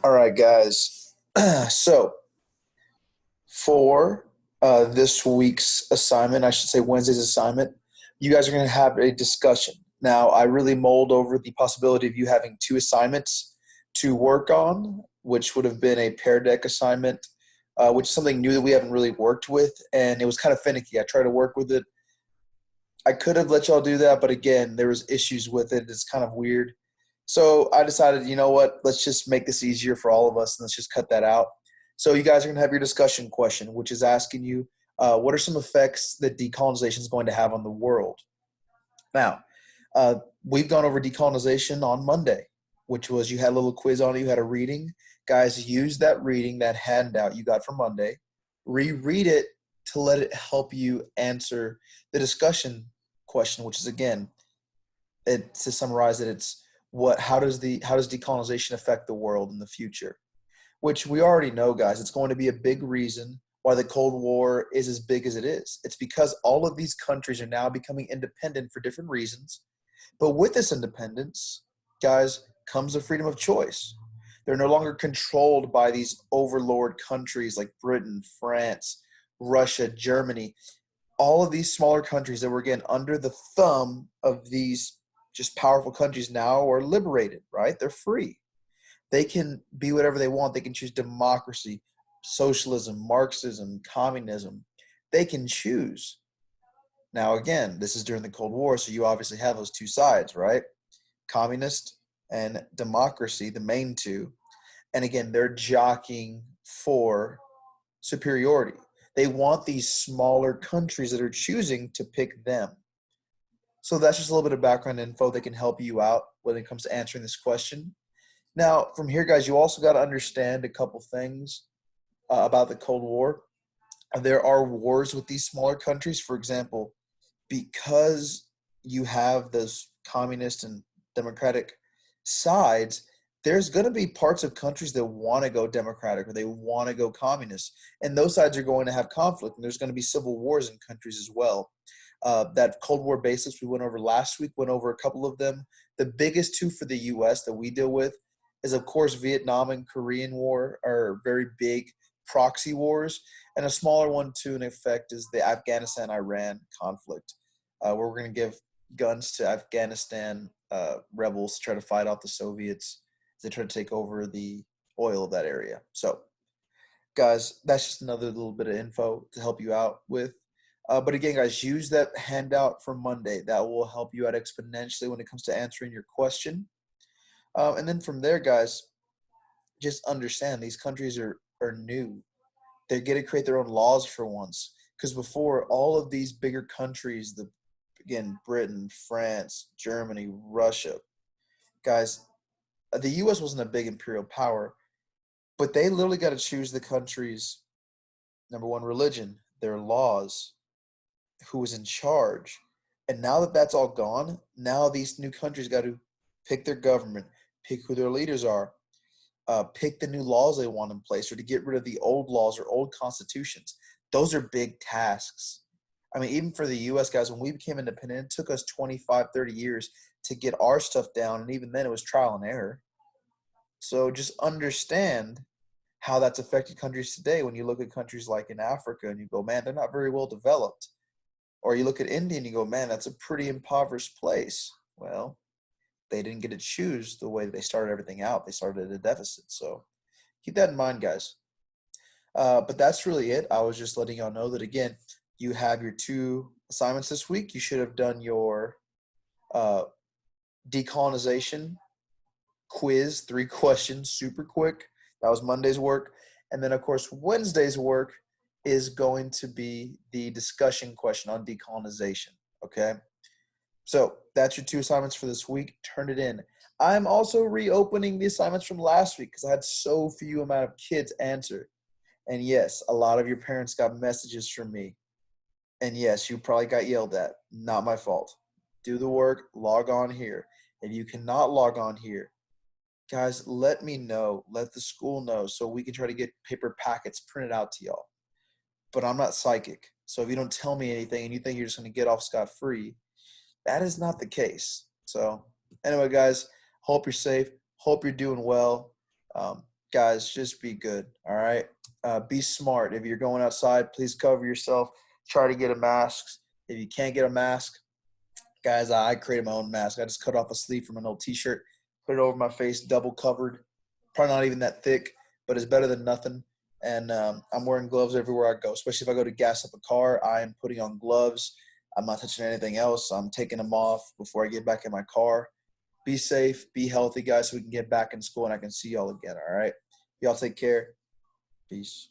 All right, guys. So for this week's assignment, I should say Wednesday's assignment, you guys are going to have a discussion. Now, I really mulled over the possibility of you having two assignments to work on, which would have been a pair deck assignment, which is something new that we haven't really worked with, and it was kind of finicky. I tried to work with it. I could have let y'all do that, but again, there was issues with it. It's kind of weird. So I decided, you know what? Let's just make this easier for all of us, and let's just cut that out. So you guys are going to have your discussion question, which is asking you, what are some effects that decolonization is going to have on the world? Now, uh, we've gone over decolonization on Monday, which was you had a little quiz on it, you had a reading. Guys, use that reading, that handout you got from Monday, reread it to let it help you answer the discussion question, which is again, to summarize it, it's how does decolonization affect the world in the future? Which we already know, guys, it's going to be a big reason why the Cold War is as big as it is. It's because all of these countries are now becoming independent for different reasons. But with this independence, guys, comes the freedom of choice. They're no longer controlled by these overlord countries like Britain, France, Russia, Germany, all of these smaller countries that were again under the thumb of these just powerful countries now are liberated, right? They're free. They can be whatever they want. They can choose democracy, socialism, Marxism, communism. They can choose. Now, again, this is during the Cold War, so you obviously have those two sides, right? Communist and democracy, the main two. And again, they're jockeying for superiority. They want these smaller countries that are choosing to pick them. So that's just a little bit of background info that can help you out when it comes to answering this question. Now, from here, guys, you also got to understand a couple things about the Cold War. There are wars with these smaller countries. For example, because you have those communist and democratic sides, there's going to be parts of countries that want to go democratic or they want to go communist. And those sides are going to have conflict. And there's going to be civil wars in countries as well. That Cold War basics we went over last week, went over a couple of them. The biggest two for the U.S. that we deal with is, of course, Vietnam and Korean War are very big proxy wars. And a smaller one, too, in effect, is the Afghanistan-Iran conflict, where we're going to give guns to Afghanistan rebels to try to fight off the Soviets as they try to take over the oil of that area. So, guys, that's just another little bit of info to help you out with. But again, guys, use that handout from Monday. That will help you out exponentially when it comes to answering your question. And then from there, guys, just understand these countries are new. They're going to create their own laws for once. Because before, all of these bigger countries, again, Britain, France, Germany, Russia, guys, the U.S. wasn't a big imperial power, but they literally got to choose the country's number one religion, their laws, who was in charge. And now that that's all gone, now these new countries got to pick their government, pick who their leaders are, pick the new laws they want in place, or to get rid of the old laws or old constitutions. Those are big tasks. I mean, even for the U.S., guys, when we became independent, it took us 25, 30 years to get our stuff down. And even then, it was trial and error. So just understand how that's affected countries today when you look at countries like in Africa and you go, man, they're not very well developed. Or you look at India and you go, man, that's a pretty impoverished place. Well, they didn't get to choose the way they started everything out. They started at a deficit. So keep that in mind, guys. But that's really it. I was just letting y'all know that, again, you have your two assignments this week. You should have done your uh, decolonization quiz, 3 questions, super quick. That was Monday's work. And then, of course, Wednesday's work is going to be the discussion question on decolonization. Okay. So that's your 2 assignments for this week. Turn it in. I'm also reopening the assignments from last week because I had so few amount of kids answer. And yes, a lot of your parents got messages from me. And yes, you probably got yelled at. Not my fault. Do the work, log on here. If you cannot log on here, guys, let me know. Let the school know so we can try to get paper packets printed out to y'all. But I'm not psychic. So if you don't tell me anything and you think you're just going to get off scot-free, that is not the case. So anyway, guys, hope you're safe. Hope you're doing well. guys, just be good. All right. Be smart. If you're going outside, please cover yourself. Try to get a mask. If you can't get a mask, guys, I created my own mask. I just cut off a sleeve from an old T-shirt, put it over my face, double covered. Probably not even that thick, but it's better than nothing. And I'm wearing gloves everywhere I go, especially if I go to gas up a car. I am putting on gloves. I'm not touching anything else. I'm taking them off before I get back in my car. Be safe, be healthy, guys, so we can get back in school and I can see y'all again. All right. Y'all take care. Peace.